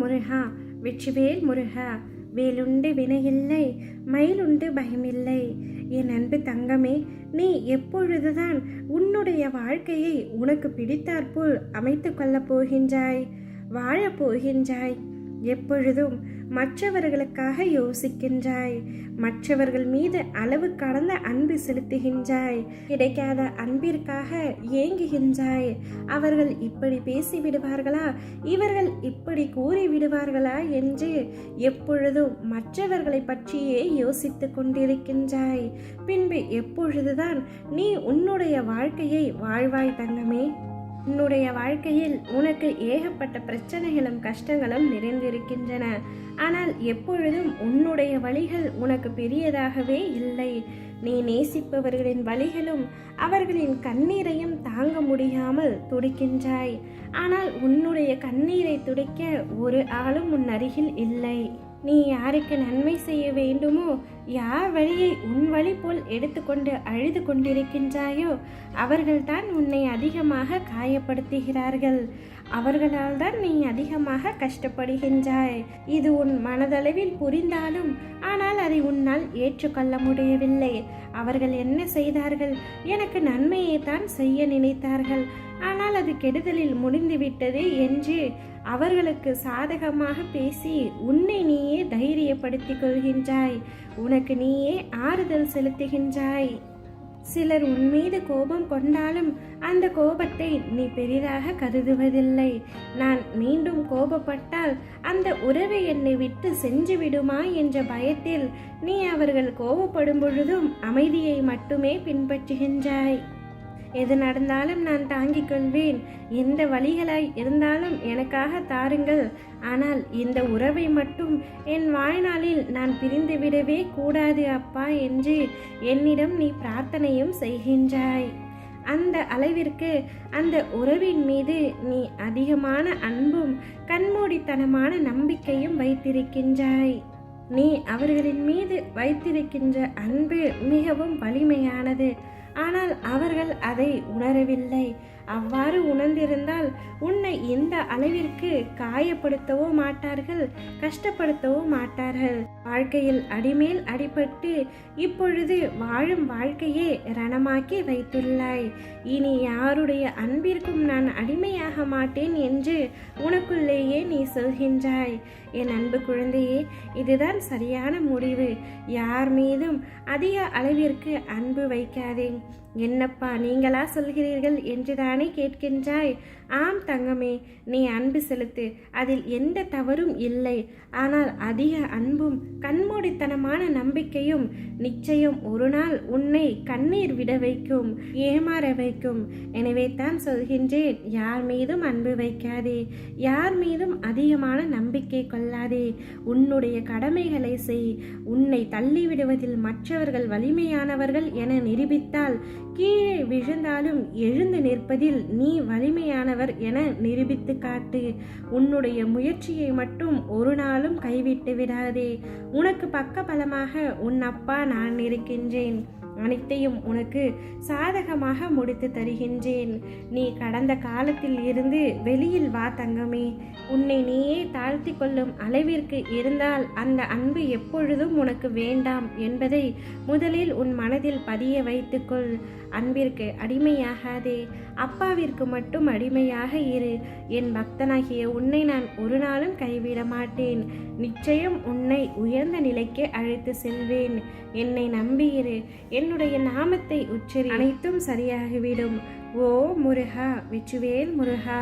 முருகா வெற்றிவேல் முருகா, வேலுண்டு வினையில்லை, மயிலுண்டு பயமில்லை. என் அன்பு தங்கமே, நீ எப்பொழுதுதான் உன்னுடைய வாழ்க்கையை உனக்கு பிடித்தாற்போல் அமைத்து கொள்ளப் போகின்றாய், வாழப் போகின்றாய்? எப்பொழுதும் மற்றவர்களுக்காக யோசிக்கின்றாய், மற்றவர்கள் மீது அளவு கடந்த அன்பு செலுத்துகின்றாய், கிடைக்காத அன்பிற்காக ஏங்குகின்றாய். அவர்கள் இப்படி பேசி விடுவார்களா, இவர்கள் இப்படி கூறி விடுவார்களா என்று எப்பொழுதும் மற்றவர்களை பற்றியே யோசித்து கொண்டிருக்கின்றாய். பின்பு எப்பொழுதுதான் நீ உன்னுடைய வாழ்க்கையை வாழ்வாய் தங்கமே? உன்னுடைய வாழ்க்கையில் உனக்கு ஏகப்பட்ட பிரச்சனைகளும் கஷ்டங்களும் நிறைந்திருக்கின்றன. ஆனால் எப்பொழுதும் உன்னுடைய வழிகள் உனக்கு பெரியதாகவே இல்லை. நீ நேசிப்பவர்களின் வழிகளும் அவர்களின் கண்ணீரையும் தாங்க முடியாமல் துடிக்கின்றாய். ஆனால் உன்னுடைய கண்ணீரை துடைக்க ஒரு ஆளும் உன் அருகில் இல்லை. நீ யாருக்கு நன்மை செய்ய வேண்டுமோ, யார் வழியை உன் வழி போல் எடுத்துக்கொண்டு அழுது கொண்டிருக்கின்றாயோ அவர்கள்தான் உன்னை அதிகமாக காயப்படுத்துகிறார்கள். அவர்களால் தான் நீ அதிகமாக கஷ்டப்படுகின்றாய். இது உன் மனதளவில் புரிந்தாலும் ஆனால் அதை உன்னால் ஏற்றுக்கொள்ள முடியவில்லை. அவர்கள் என்ன செய்தார்கள்? எனக்கு நன்மையை தான் செய்ய நினைத்தார்கள், ஆனால் அது கெடுதலில் முடிந்துவிட்டது என்று அவர்களுக்கு சாதகமாக பேசி உன்னை நீயே தைரியப்படுத்திக் கொள்கின்றாய். உனக்கு நீயே ஆறுதல் செலுத்துகின்றாய். சிலர் உன் மீது கோபம் கொண்டாலும் அந்த கோபத்தை நீ பெரிதாக கருதுவதில்லை. நான் மீண்டும் கோபப்பட்டால் அந்த உறவை என்னை விட்டு சென்று விடுமா என்ற பயத்தில் நீ அவர்கள் கோபப்படும் பொழுதும் அமைதியை மட்டுமே பின்பற்றுகின்றாய். எது நடந்தாலும் நான் தாங்கிக் கொள்வேன், எந்த வழிகளாய் இருந்தாலும் எனக்காக தாருங்கள், ஆனால் இந்த உறவை மட்டும் என் வாழ்நாளில் நான் பிரிந்துவிடவே கூடாது அப்பா என்று என்னிடம் நீ பிரார்த்தனையும் செய்கின்றாய். அந்த அளவிற்கு அந்த உறவின் மீது நீ அதிகமான அன்பும் கண்மூடித்தனமான நம்பிக்கையும் வைத்திருக்கின்றாய். நீ அவர்களின் மீது வைத்திருக்கின்ற அன்பு மிகவும் வலிமையானது. ஆனால் அவர்கள் அதை உணரவில்லை. அவ்வாறு உணர்ந்திருந்தால் உன்னை இந்த அளவிற்கு காயப்படுத்தவோ மாட்டார்கள், கஷ்டப்படுத்தவோ மாட்டார்கள். வாழ்க்கையில் அடிமேல் அடிபட்டு இப்பொழுது வாழும் வாழ்க்கையே ரணமாக்கி வைத்துள்ளாய். இனி யாருடைய அன்பிற்கும் நான் அடிமையாக மாட்டேன் என்று உனக்குள்ளேயே நீ சொல்கின்றாய். என் அன்பு குழந்தையே, இதுதான் சரியான முடிவு. யார் மீதும் அதிக அளவிற்கு அன்பு வைக்காதே. என்னப்பா நீங்களா சொல்கிறீர்கள் என்றுதானே கேட்கின்றாய்? ஆம் தங்கமே, நீ அன்பு செலுத்து, அதில் எந்த தவறும் இல்லை. ஆனால் அதிக அன்பும் கண்மூடித்தனமான நம்பிக்கையும் நிச்சயம் ஒரு நாள் உன்னை கண்ணீர் விட வைக்கும், ஏமாற வைக்கும். எனவே தான் சொல்கின்றேன், யார் மீதும் அன்பு வைக்காதே, யார் மீதும் அதிகமான நம்பிக்கை கொள்ளாதே. உன்னுடைய கடமைகளை செய். உன்னை தள்ளிவிடுவதில் மற்றவர்கள் வலிமையானவர்கள் என நிரூபித்தால், கீழே விழுந்தாலும் எழுந்து நிற்பதில் நீ வலிமையானவர் என நிரூபித்து காட்டு. உன்னுடைய முயற்சியை மட்டும் ஒரு நாளும் கைவிட்டு விடாதே. உனக்கு பக்கபலமாக உன் அப்பா நான் இருக்கின்றேன். அனைத்தையும் உனக்கு சாதகமாக முடித்து தருகின்றேன். நீ கடந்த காலத்தில் இருந்து வெளியில் வா தங்கமே. உன்னை நீயே தாழ்த்தி கொள்ளும் அளவிற்கு இருந்தால் அந்த அன்பு எப்பொழுதும் உனக்கு வேண்டாம் என்பதை முதலில் உன் மனதில் பதிய வைத்துக்கொள். அன்பிற்கு அடிமையாகாதே, அப்பாவிற்கு மட்டும் அடிமையாக இரு. என் பக்தனாகிய உன்னை நான் ஒரு நாளும் கைவிட மாட்டேன். நிச்சயம் உன்னை உயர்ந்த நிலைக்கு அழைத்து செல்வேன். என்னை நம்பியிரு. என்னுடைய நாமத்தை உச்சரி, அனைத்தும் சரியாகிவிடும். ஓ முருகா, வெற்றிவேல் முருகா.